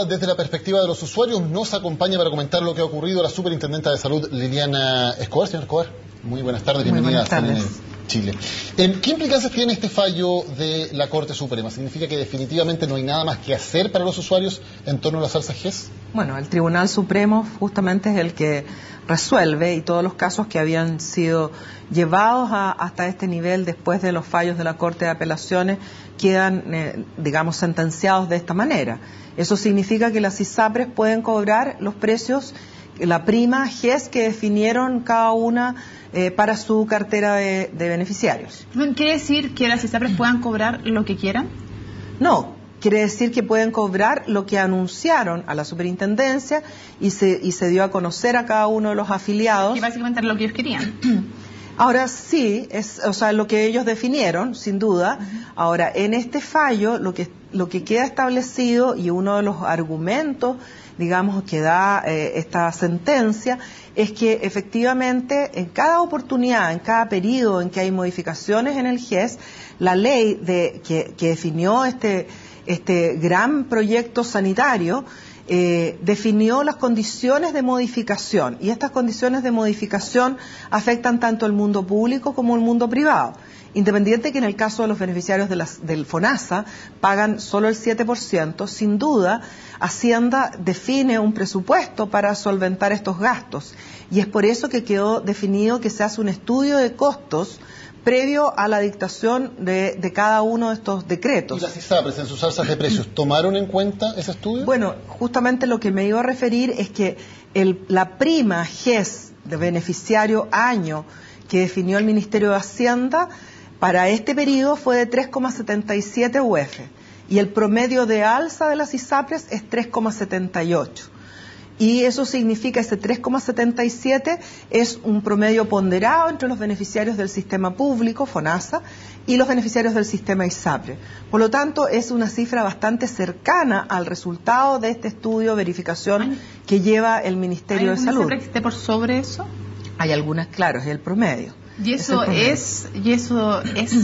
Desde la perspectiva de los usuarios, nos acompaña para comentar lo que ha ocurrido la Superintendenta de Salud, Liliana Escobar. Señora Escobar, muy buenas tardes, bienvenida a CNN Chile. ¿Qué implicancias tiene este fallo de la Corte Suprema? ¿Significa que definitivamente no hay nada más que hacer para los usuarios en torno a las alzas GES? Bueno, el Tribunal Supremo justamente es el que resuelve, y todos los casos que habían sido llevados hasta este nivel después de los fallos de la Corte de Apelaciones quedan, digamos, sentenciados de esta manera. Eso significa que las ISAPRES pueden cobrar los precios, la prima GES que definieron cada una para su cartera de beneficiarios. ¿Quiere decir que las ISAPRES puedan cobrar lo que quieran? No. Quiere decir que pueden cobrar lo que anunciaron a la superintendencia y se dio a conocer a cada uno de los afiliados. Y básicamente era lo que ellos querían. Ahora sí, lo que ellos definieron, sin duda. Ahora, en este fallo, lo que queda establecido y uno de los argumentos, digamos, que da esta sentencia, es que efectivamente en cada oportunidad, en cada periodo en que hay modificaciones en el GES, la ley que definió este gran proyecto sanitario definió las condiciones de modificación, y estas condiciones de modificación afectan tanto el mundo público como el mundo privado. Independiente que en el caso de los beneficiarios del FONASA pagan solo el 7%, sin duda Hacienda define un presupuesto para solventar estos gastos, y es por eso que quedó definido que se hace un estudio de costos previo a la dictación de cada uno de estos decretos. ¿Y las ISAPRES en sus alzas de precios tomaron en cuenta ese estudio? Bueno, justamente lo que me iba a referir es que la prima GES de beneficiario año que definió el Ministerio de Hacienda para este periodo fue de 3,77 UF y el promedio de alza de las ISAPRES es 3,78. Y eso significa, ese 3,77 es un promedio ponderado entre los beneficiarios del sistema público, FONASA, y los beneficiarios del sistema ISAPRE. Por lo tanto, es una cifra bastante cercana al resultado de este estudio, verificación que lleva el Ministerio de Salud. ¿Hay alguna cifra que esté por sobre eso? Hay algunas, claro, es el promedio. ¿Y eso es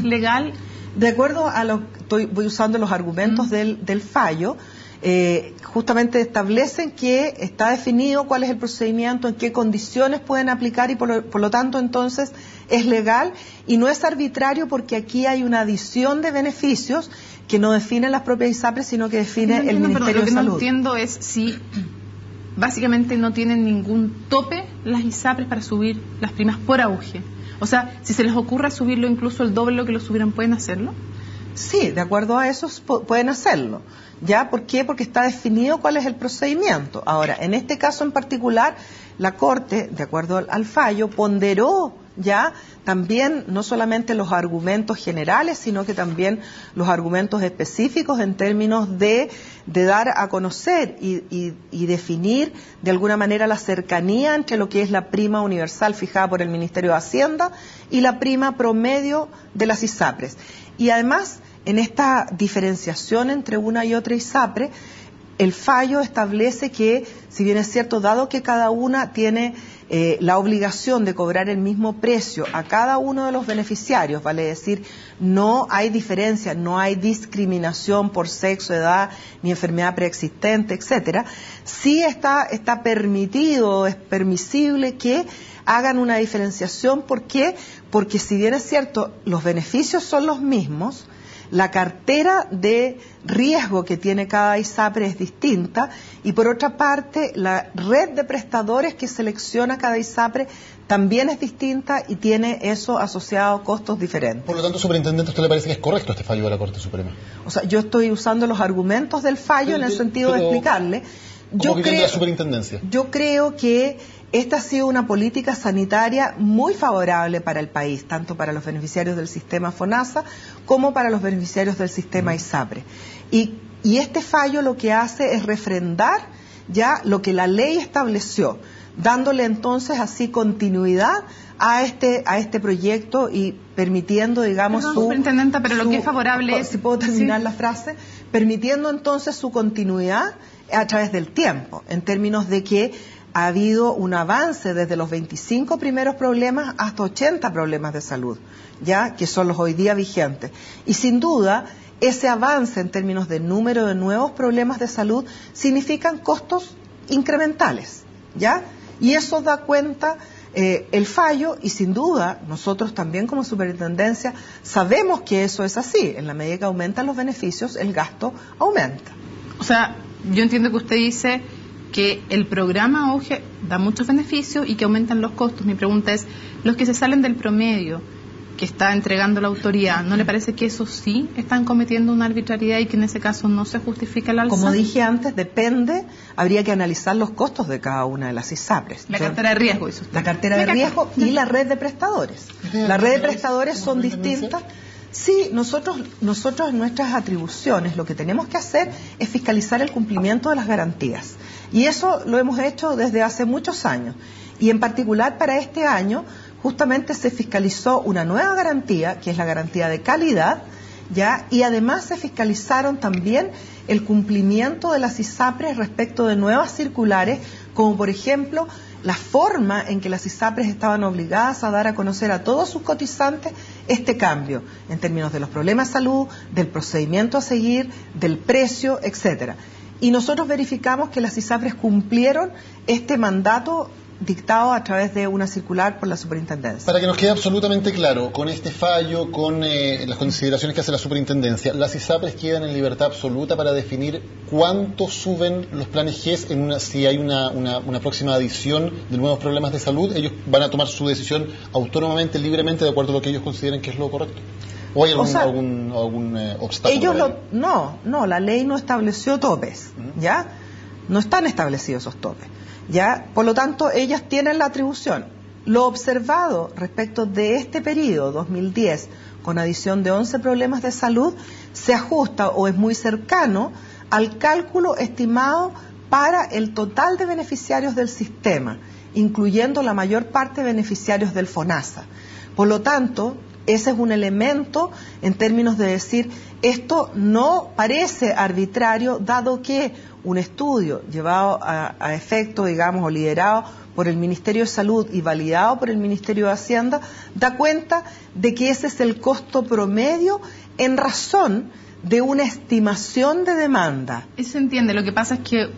legal? De acuerdo a voy usando los argumentos del fallo, justamente establecen que está definido cuál es el procedimiento, en qué condiciones pueden aplicar y por lo tanto entonces es legal y no es arbitrario, porque aquí hay una adición de beneficios que no definen las propias ISAPRES, sino que define el Ministerio de Salud. Lo que no entiendo es si básicamente no tienen ningún tope las ISAPRES para subir las primas por auge. O sea, si se les ocurra subirlo incluso el doble de lo que lo subieran, ¿pueden hacerlo? Sí, de acuerdo a eso pueden hacerlo. ¿Ya? ¿Por qué? Porque está definido cuál es el procedimiento. Ahora, en este caso en particular, la Corte, de acuerdo al fallo, ponderó ya también no solamente los argumentos generales, sino que también los argumentos específicos en términos de dar a conocer y definir de alguna manera la cercanía entre lo que es la prima universal fijada por el Ministerio de Hacienda y la prima promedio de las ISAPRES. Y además, en esta diferenciación entre una y otra ISAPRE, el fallo establece que, si bien es cierto, dado que cada una tiene la obligación de cobrar el mismo precio a cada uno de los beneficiarios, vale decir, no hay diferencia, no hay discriminación por sexo, edad, ni enfermedad preexistente, etcétera, sí está permitido, es permisible que hagan una diferenciación. ¿Por qué? Porque si bien es cierto, los beneficios son los mismos, la cartera de riesgo que tiene cada ISAPRE es distinta, y por otra parte la red de prestadores que selecciona cada ISAPRE también es distinta y tiene eso asociado costos diferentes. Por lo tanto, superintendente, ¿a usted le parece que es correcto este fallo de la Corte Suprema? O sea, yo estoy usando los argumentos del fallo en el sentido de explicarle. ¿Cómo que la superintendencia? Yo creo que esta ha sido una política sanitaria muy favorable para el país, tanto para los beneficiarios del sistema FONASA como para los beneficiarios del sistema ISAPRE. Y este fallo lo que hace es refrendar ya lo que la ley estableció, dándole entonces así continuidad a este proyecto y permitiendo, digamos, superintendenta, pero lo que es favorable es... Si puedo terminar la frase, permitiendo entonces su continuidad a través del tiempo, en términos de que ha habido un avance desde los 25 primeros problemas hasta 80 problemas de salud, ya que son los hoy día vigentes. Y sin duda ese avance en términos de número de nuevos problemas de salud significan costos incrementales, ¿ya? Y eso da cuenta el fallo, y sin duda nosotros también como superintendencia sabemos que eso es así. En la medida que aumentan los beneficios, el gasto aumenta. O sea, yo entiendo que usted dice que el programa AUGE da muchos beneficios y que aumentan los costos. Mi pregunta es, los que se salen del promedio que está entregando la autoridad, ¿no le parece que eso sí están cometiendo una arbitrariedad y que en ese caso no se justifica el alza? Como dije antes, depende, habría que analizar los costos de cada una de las ISAPRES. La cartera de riesgo, dice usted. La cartera de riesgo y la red de prestadores. La red de prestadores son distintas. Sí, nosotros en nuestras atribuciones lo que tenemos que hacer es fiscalizar el cumplimiento de las garantías. Y eso lo hemos hecho desde hace muchos años. Y en particular para este año, justamente se fiscalizó una nueva garantía, que es la garantía de calidad, ¿ya? Y además se fiscalizaron también el cumplimiento de las ISAPRES respecto de nuevas circulares, como por ejemplo la forma en que las ISAPRES estaban obligadas a dar a conocer a todos sus cotizantes este cambio, en términos de los problemas de salud, del procedimiento a seguir, del precio, etcétera. Y nosotros verificamos que las ISAPRES cumplieron este mandato dictado a través de una circular por la superintendencia. Para que nos quede absolutamente claro, con este fallo, con las consideraciones que hace la superintendencia, las ISAPRES quedan en libertad absoluta para definir cuánto suben los planes GES si hay una próxima adición de nuevos problemas de salud. Ellos van a tomar su decisión autónomamente, libremente, de acuerdo a lo que ellos consideren que es lo correcto. ¿O hay algún obstáculo? No, la ley no estableció topes, ¿ya? No están establecidos esos topes, ¿ya? Por lo tanto, ellas tienen la atribución. Lo observado respecto de este periodo, 2010, con adición de 11 problemas de salud, se ajusta o es muy cercano al cálculo estimado para el total de beneficiarios del sistema, incluyendo la mayor parte de beneficiarios del FONASA. Por lo tanto, ese es un elemento en términos de decir, esto no parece arbitrario, dado que un estudio llevado a efecto, digamos, o liderado por el Ministerio de Salud y validado por el Ministerio de Hacienda, da cuenta de que ese es el costo promedio en razón de una estimación de demanda. Eso se entiende, lo que pasa es que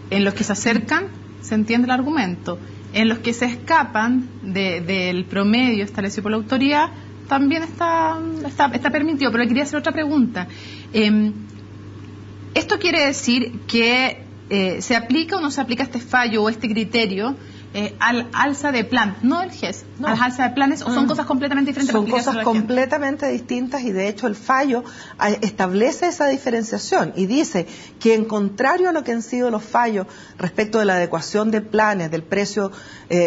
en los que se acercan se entiende el argumento, en los que se escapan del promedio establecido por la autoridad también está permitido. Pero le quería hacer otra pregunta. ¿Esto quiere decir que se aplica o no se aplica este fallo o este criterio al alza de plan, no del GES, no, al alza de planes, o son cosas completamente diferentes? Son cosas completamente distintas, y de hecho el fallo establece esa diferenciación y dice que, en contrario a lo que han sido los fallos respecto de la adecuación de planes, del precio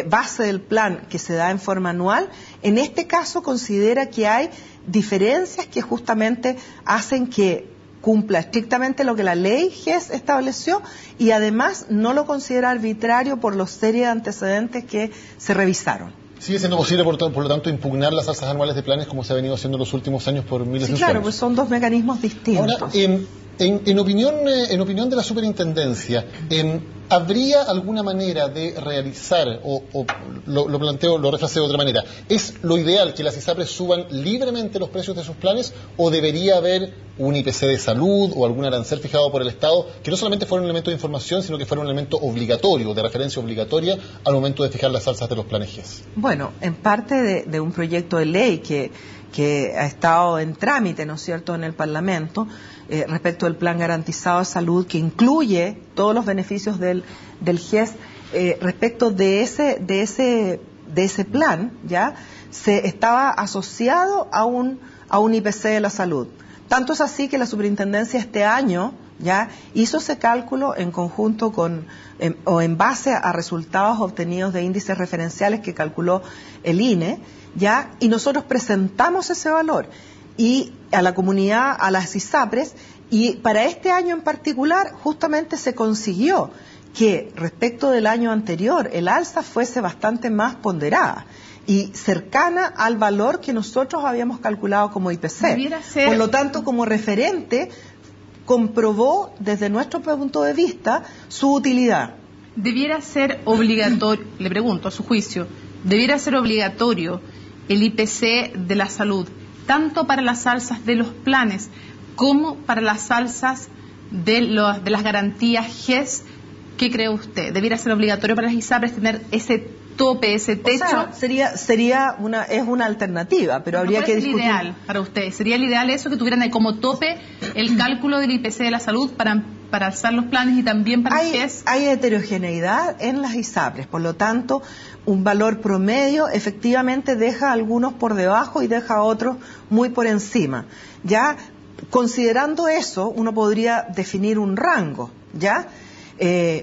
base del plan que se da en forma anual, en este caso considera que hay diferencias que justamente hacen que cumpla estrictamente lo que la ley GES estableció, y además no lo considera arbitrario por los serie de antecedentes que se revisaron. ¿Sigue siendo posible, por lo tanto, impugnar las alzas anuales de planes como se ha venido haciendo en los últimos años por miles de usuarios? Claro, pues son dos mecanismos distintos. Ahora, en opinión de la superintendencia, ¿habría alguna manera de realizar, o lo planteo, lo refraseo de otra manera, ¿es lo ideal que las ISAPRES suban libremente los precios de sus planes, o debería haber un IPC de salud o algún arancel fijado por el Estado que no solamente fuera un elemento de información, sino que fuera un elemento obligatorio, de referencia obligatoria al momento de fijar las alzas de los planes GES? Bueno, en parte de un proyecto de ley que ha estado en trámite, ¿no es cierto?, en el Parlamento, respecto del Plan Garantizado de Salud, que incluye todos los beneficios del GES, respecto de ese plan, ya se estaba asociado a un IPC de la salud. Tanto es así que la superintendencia este año ya hizo ese cálculo en conjunto o en base a resultados obtenidos de índices referenciales que calculó el INE, ya, y nosotros presentamos ese valor y a la comunidad, a las ISAPRES, y para este año en particular justamente se consiguió que respecto del año anterior el alza fuese bastante más ponderada y cercana al valor que nosotros habíamos calculado como IPC. Por lo tanto, como referente, comprobó desde nuestro punto de vista su utilidad. Debiera ser obligatorio, le pregunto, a su juicio, debiera ser obligatorio el IPC de la salud, tanto para las alzas de los planes ¿Cómo para las alzas de las garantías GES, qué cree usted? ¿Debiera ser obligatorio para las ISAPRES tener ese tope, ese techo? O sea, es una alternativa, pero habría que discutir. ¿Cuál es el ideal para usted? ¿Sería el ideal eso, que tuvieran como tope el cálculo del IPC de la salud para alzar los planes y también para el GES? Hay heterogeneidad en las ISAPRES, por lo tanto, un valor promedio efectivamente deja a algunos por debajo y deja a otros muy por encima. Ya considerando eso, uno podría definir un rango, ¿ya?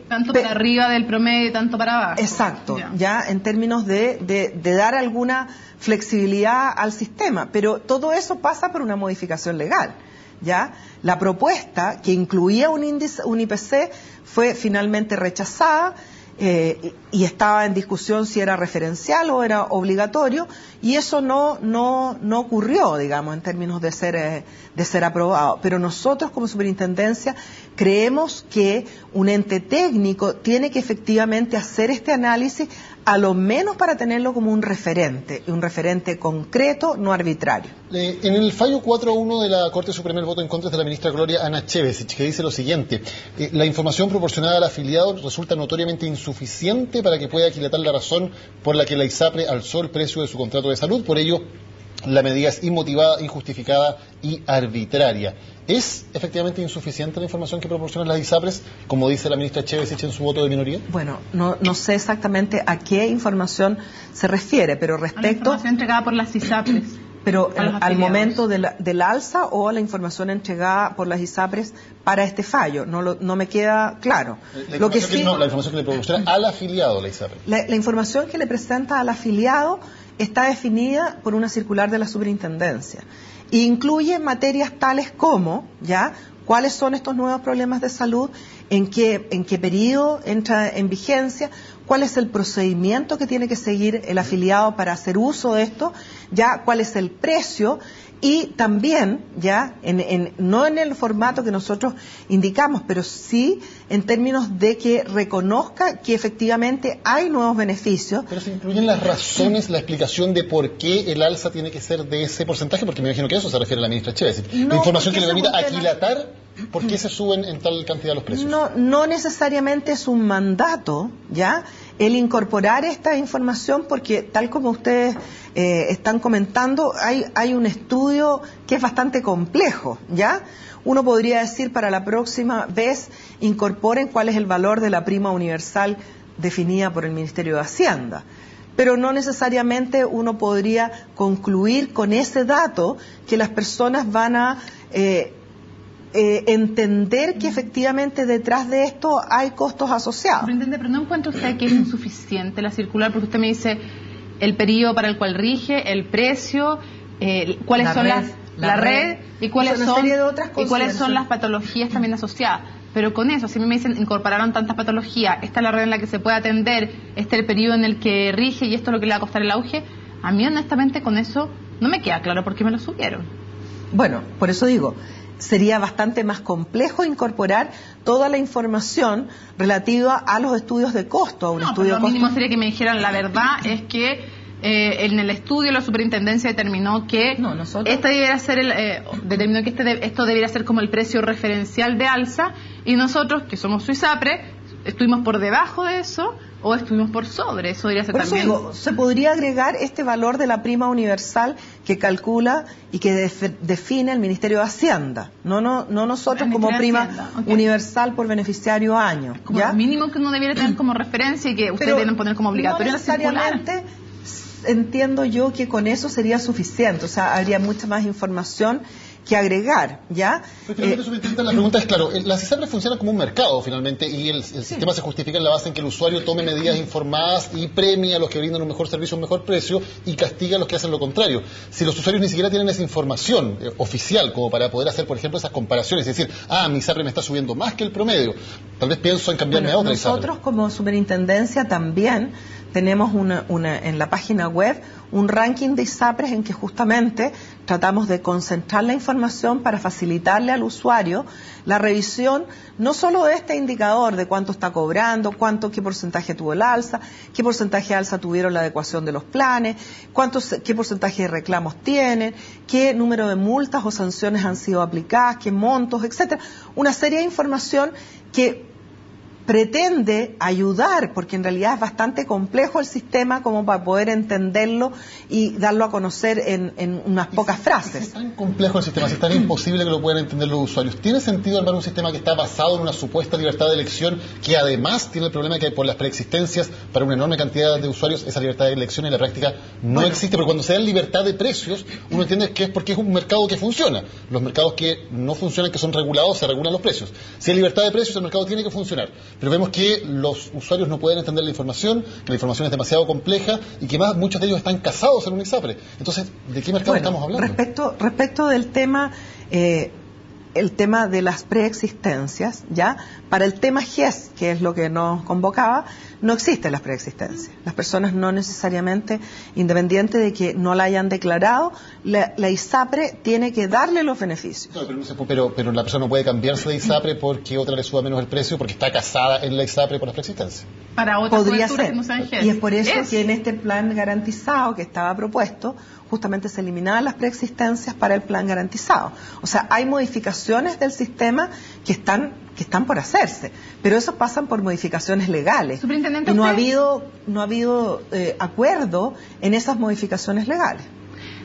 Tanto para arriba del promedio y tanto para abajo. Exacto, ya en términos de dar alguna flexibilidad al sistema, pero todo eso pasa por una modificación legal, ¿ya? La propuesta que incluía un IPC fue finalmente rechazada y estaba en discusión si era referencial o era obligatorio, y eso no ocurrió, digamos, en términos de ser aprobado. Pero nosotros como superintendencia creemos que un ente técnico tiene que efectivamente hacer este análisis, a lo menos para tenerlo como un referente concreto, no arbitrario. En el fallo 4-1 de la Corte Suprema, el voto en contra es de la ministra Gloria Ana Chevesich, que dice lo siguiente: la información proporcionada al afiliado resulta notoriamente insuficiente para que pueda aquilatar la razón por la que la ISAPRE alzó el precio de su contrato de salud. Por ello, la medida es inmotivada, injustificada y arbitraria. ¿Es efectivamente insuficiente la información que proporcionan las ISAPRES, como dice la ministra Chevesich en su voto de minoría? Bueno, no sé exactamente a qué información se refiere, pero respecto... A la información entregada por las ISAPRES. Pero al momento del alza o a la información entregada por las ISAPRES para este fallo, no me queda claro. La información que le proporciona al afiliado la ISAPRES. La información que le presenta al afiliado está definida por una circular de la superintendencia e incluye materias tales como, ¿ya?, cuáles son estos nuevos problemas de salud, en qué periodo entra en vigencia, cuál es el procedimiento que tiene que seguir el afiliado para hacer uso de esto, ya cuál es el precio, y también, ya, no en el formato que nosotros indicamos, pero sí en términos de que reconozca que efectivamente hay nuevos beneficios. Pero se incluyen las razones, la explicación de por qué el alza tiene que ser de ese porcentaje, porque me imagino que a eso se refiere la ministra Chevesich. La información que le permita aquilatar por qué se suben en tal cantidad los precios. No necesariamente es un mandato, ¿ya?, el incorporar esta información, porque tal como ustedes están comentando, hay un estudio que es bastante complejo, ¿ya? Uno podría decir, para la próxima vez incorporen cuál es el valor de la prima universal definida por el Ministerio de Hacienda, pero no necesariamente uno podría concluir con ese dato que las personas van a entender que efectivamente detrás de esto hay costos asociados. Pero no encuentra usted que es insuficiente la circular, porque usted me dice el periodo para el cual rige, el precio, cuáles son la red y cuáles son las patologías también asociadas. Pero con eso, si me dicen incorporaron tantas patologías, esta es la red en la que se puede atender, este es el periodo en el que rige y esto es lo que le va a costar el auge, a mí honestamente con eso no me queda claro por qué me lo subieron. Bueno, por eso digo, sería bastante más complejo incorporar toda la información relativa a los estudios de costo. Lo mínimo sería que me dijeran la verdad es que en el estudio la superintendencia determinó que esto debiera ser esto debiera ser como el precio referencial de alza, y nosotros, que somos ISAPRE, estuvimos por debajo de eso o estuvimos por sobre. Eso debería ser también. Por eso digo, se podría agregar este valor de la prima universal que calcula y que define el Ministerio de Hacienda, no nosotros como prima universal por beneficiario año. Como ¿ya? el mínimo que uno debiera tener como referencia y que ustedes deben poner como obligatorio en la circular. Entiendo yo que con eso sería suficiente, o sea, habría mucha más información que agregar, ¿ya? La pregunta es, claro, las ISAPRES funcionan como un mercado finalmente, y el sistema se justifica en la base en que el usuario tome medidas informadas y premia a los que brindan un mejor servicio a un mejor precio y castiga a los que hacen lo contrario. Si los usuarios ni siquiera tienen esa información oficial como para poder hacer, por ejemplo, esas comparaciones, es decir, mi ISAPRE me está subiendo más que el promedio, tal vez pienso en cambiarme a otra ISAPRE. Nosotros como superintendencia también tenemos en la página web un ranking de ISAPRES en que justamente tratamos de concentrar la información para facilitarle al usuario la revisión no solo de este indicador de cuánto está cobrando, qué porcentaje tuvo el alza, qué porcentaje de alza tuvieron la adecuación de los planes, qué porcentaje de reclamos tienen, qué número de multas o sanciones han sido aplicadas, qué montos, etcétera. Una serie de información que pretende ayudar, porque en realidad es bastante complejo el sistema como para poder entenderlo y darlo a conocer en unas pocas frases. Es tan complejo el sistema, es tan imposible que lo puedan entender los usuarios. ¿Tiene sentido armar un sistema que está basado en una supuesta libertad de elección, que además tiene el problema que por las preexistencias para una enorme cantidad de usuarios esa libertad de elección en la práctica no existe? Pero cuando se da libertad de precios, uno entiende que es porque es un mercado que funciona. Los mercados que no funcionan, que son regulados, se regulan los precios. Si hay libertad de precios, el mercado tiene que funcionar. Pero vemos que los usuarios no pueden entender la información, que la información es demasiado compleja y que más muchos de ellos están casados en un ISAPRE. Entonces, ¿de qué mercado estamos hablando? Respecto del tema, el tema de las preexistencias, ¿ya? Para el tema GES, que es lo que nos convocaba, no existen las preexistencias. Las personas no necesariamente, independiente de que no la hayan declarado, la ISAPRE tiene que darle los beneficios. No, pero la persona no puede cambiarse de ISAPRE porque otra le suba menos el precio porque está casada en la ISAPRE por las preexistencias. Para otras podría coberturas ser. Que no sean GES. Y es por eso que en este plan garantizado que estaba propuesto, justamente se eliminaban las preexistencias para el plan garantizado. O sea, hay modificaciones del sistema que están por hacerse, pero eso pasan por modificaciones legales. Superintendente, y no ha habido acuerdo en esas modificaciones legales.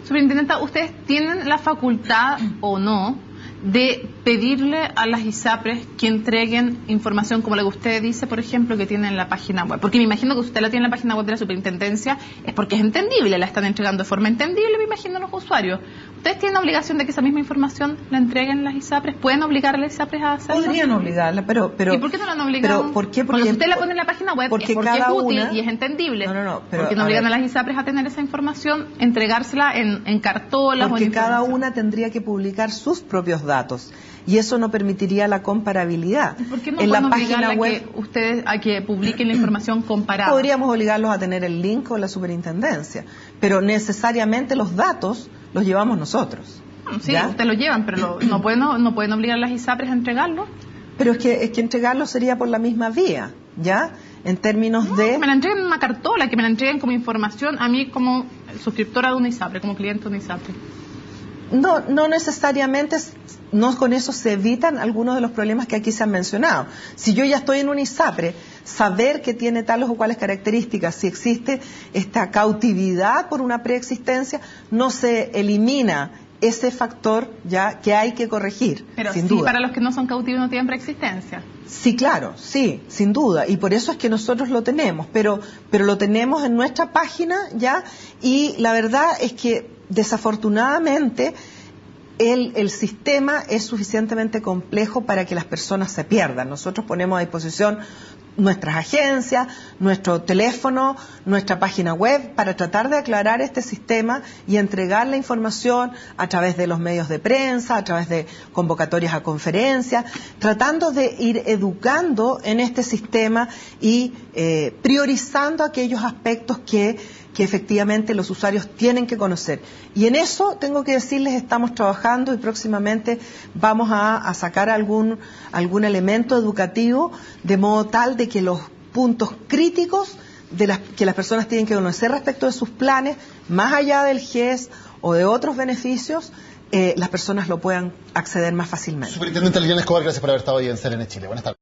Superintendenta, ¿ustedes tienen la facultad o no de pedirle a las ISAPRES que entreguen información como la que usted dice, por ejemplo, que tiene en la página web? Porque me imagino que usted la tiene en la página web de la superintendencia es porque es entendible, la están entregando de forma entendible, me imagino, a los usuarios. ¿Ustedes tienen la obligación de que esa misma información la entreguen las ISAPRES? ¿Pueden obligar a las ISAPREs a hacerlo? Podrían obligarla, pero ¿y por qué no la han obligado? ¿Por qué? Porque si usted la pone en la página web porque es útil y es entendible. Porque no obligan a las ISAPREs a tener esa información, entregársela en cartolas porque o en cada una tendría que publicar sus propios datos y eso no permitiría la comparabilidad. ¿Por qué no en pueden la página web que ustedes a que publiquen la información comparada? Podríamos obligarlos a tener el link con la superintendencia, pero necesariamente los datos los llevamos nosotros. Sí, ¿ya? ustedes lo llevan, pero no pueden obligar a las ISAPRES a entregarlo. Pero es que entregarlo sería por la misma vía, ¿ya? En términos de... Que me la entreguen en una cartola, que me la entreguen como información a mí como suscriptora de una ISAPRE, como cliente de una ISAPRE. No necesariamente, no con eso se evitan algunos de los problemas que aquí se han mencionado. Si yo ya estoy en un ISAPRE, saber que tiene tales o cuales características, si existe esta cautividad por una preexistencia, no se elimina ese factor ya que hay que corregir. Pero sin sí, duda. Para los que no son cautivos no tienen preexistencia. Sí, claro, sí, sin duda. Y por eso es que nosotros lo tenemos, pero lo tenemos en nuestra página ya, y la verdad es que desafortunadamente el sistema es suficientemente complejo para que las personas se pierdan. Nosotros ponemos a disposición nuestras agencias, nuestro teléfono, nuestra página web para tratar de aclarar este sistema y entregar la información a través de los medios de prensa, a través de convocatorias a conferencias, tratando de ir educando en este sistema y priorizando aquellos aspectos que efectivamente los usuarios tienen que conocer. Y en eso, tengo que decirles, estamos trabajando y próximamente vamos a sacar algún elemento educativo de modo tal de que los puntos críticos que las personas tienen que conocer respecto de sus planes, más allá del GES o de otros beneficios, las personas lo puedan acceder más fácilmente. Superintendente Liliana Escobar, gracias por haber estado hoy en CNN Chile. Buenas tardes.